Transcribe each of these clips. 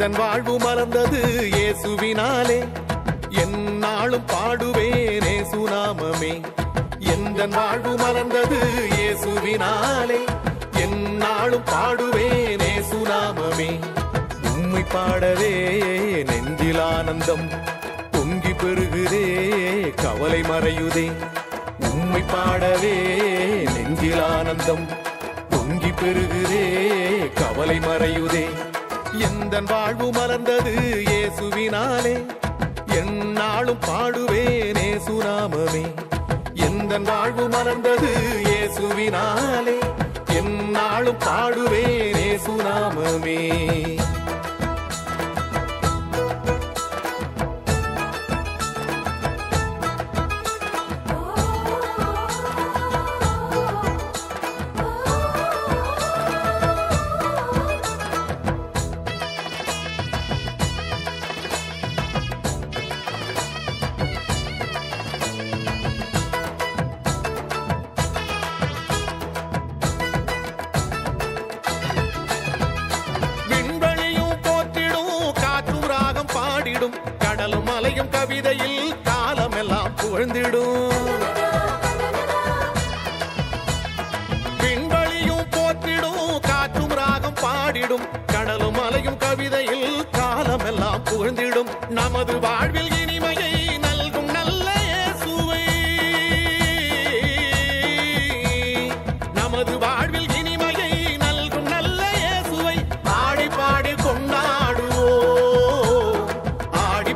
எந்தன் வாழ்வு மலர்ந்தது இயேசுவினாலே எந்நாளும் பாடுவேன் இயேசுநாமமே எந்தன் வாழ்வு மலர்ந்தது இயேசுவினாலே எந்நாளும் பாடுவேன் இயேசுநாமமே உம்மை பாடவே நெஞ்சில் ஆனந்தம் பொங்கி பெருகுதே கவலை மறையுதே உம்மை பாடவே நெஞ்சில் ஆனந்தம் பொங்கி பெருகுதே கவலை மறையுதே எந்தன் வாழ்வு மலர்ந்தது இயேசுவினாலே எந்நாளும் பாடுவேன் இயேசுநாமமே எந்தன் வாழ்வு மலர்ந்தது இயேசுவினாலே எந்நாளும் பாடுவேன் இயேசுநாமமே கடலும் மலையும் கவிதையில் காலமெல்லாம் புகழ்ந்திடும் விண்வெளியும் போற்றிடும் காற்றும் ராகம் பாடிடும் கடலும் மலையும் கவிதையில் காலமெல்லாம் புகழ்ந்திடும் நமது வாழ்வில் இனிமையை நல்கும் நல்ல இயேசுவை நமது வாழ்வில் இனிமையை நல்கும் நல்ல இயேசுவை பாடி பாடி கொண்டாடுவோம்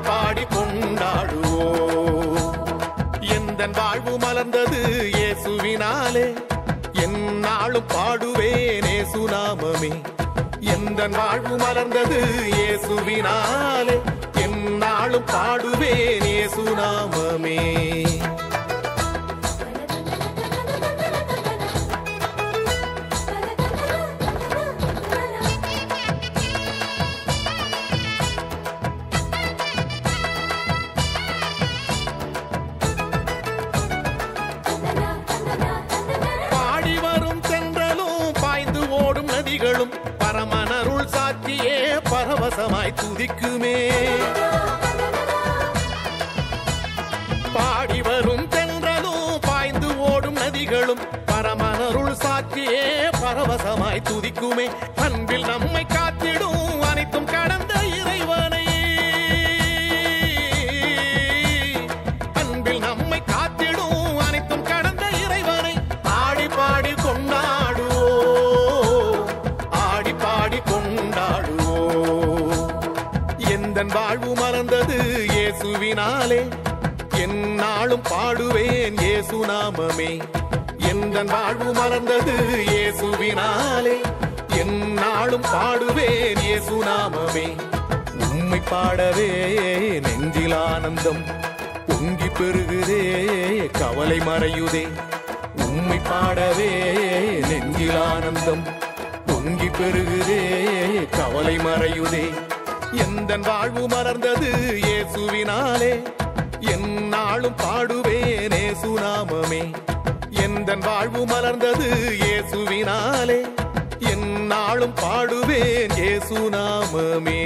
பாடி கொண்டாடுவோம் எந்தன் வாழ்வு மலர்ந்தது இயேசுவினாலே எந்நாளும் பாடுவேன் இயேசுநாமமே எந்தன் வாழ்வு மலர்ந்தது இயேசுவினாலே எந்நாளும் பாடுவேன் இயேசுநாமமே பரமனருள் சாட்சியே பரவசமாய் துதிக்குமே பாடி வரும் தென்றலும் பாய்ந்து ஓடும் நதிகளும் பரமனருள் சாட்சியே பரவசமாய் துதிக்குமே அன்பில் நம்மை காத்திடும் அனைத்தும் கடந்த இறைவனை அன்பில் நம்மை காத்திடும் அனைத்தும் கடந்த இறைவனை பாடி பாடி கொண்டாடுவோம் பாடி கொண்டாடுவோம் எந்தன் வாழ்வு மலர்ந்தது இயேசுவினாலே எந்நாளும் பாடுவேன் இயேசுநாமமே எந்தன் வாழ்வு மலர்ந்தது இயேசுவினாலே எந்நாளும் பாடுவேன் இயேசுநாமமே உம்மை பாடவே நெஞ்சில் ஆனந்தம் பொங்கி பெருகுதே கவலை மறையுதே உம்மை பாடவே நெஞ்சில் ஆனந்தம் பொங்கி பெருகுதே கவலை மறையுதே எந்தன் வாழ்வு மலர்ந்தது இயேசுவினாலே எந்நாளும் பாடுவேன் இயேசுநாமமே எந்தன் வாழ்வு மலர்ந்தது இயேசுவினாலே எந்நாளும் பாடுவேன் இயேசுநாமமே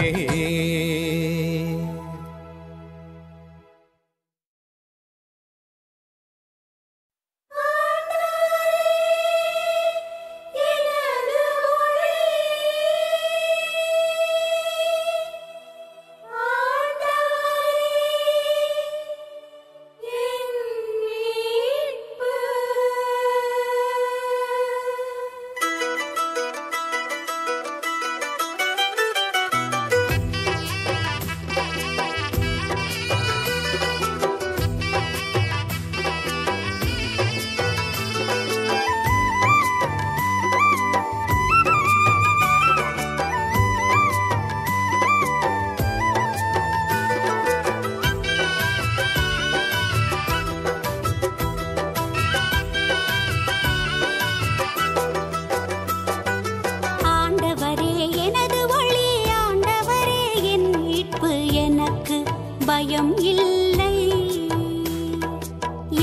பயம் இல்லை,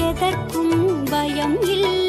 எதற்கும் பயம் இல்லை.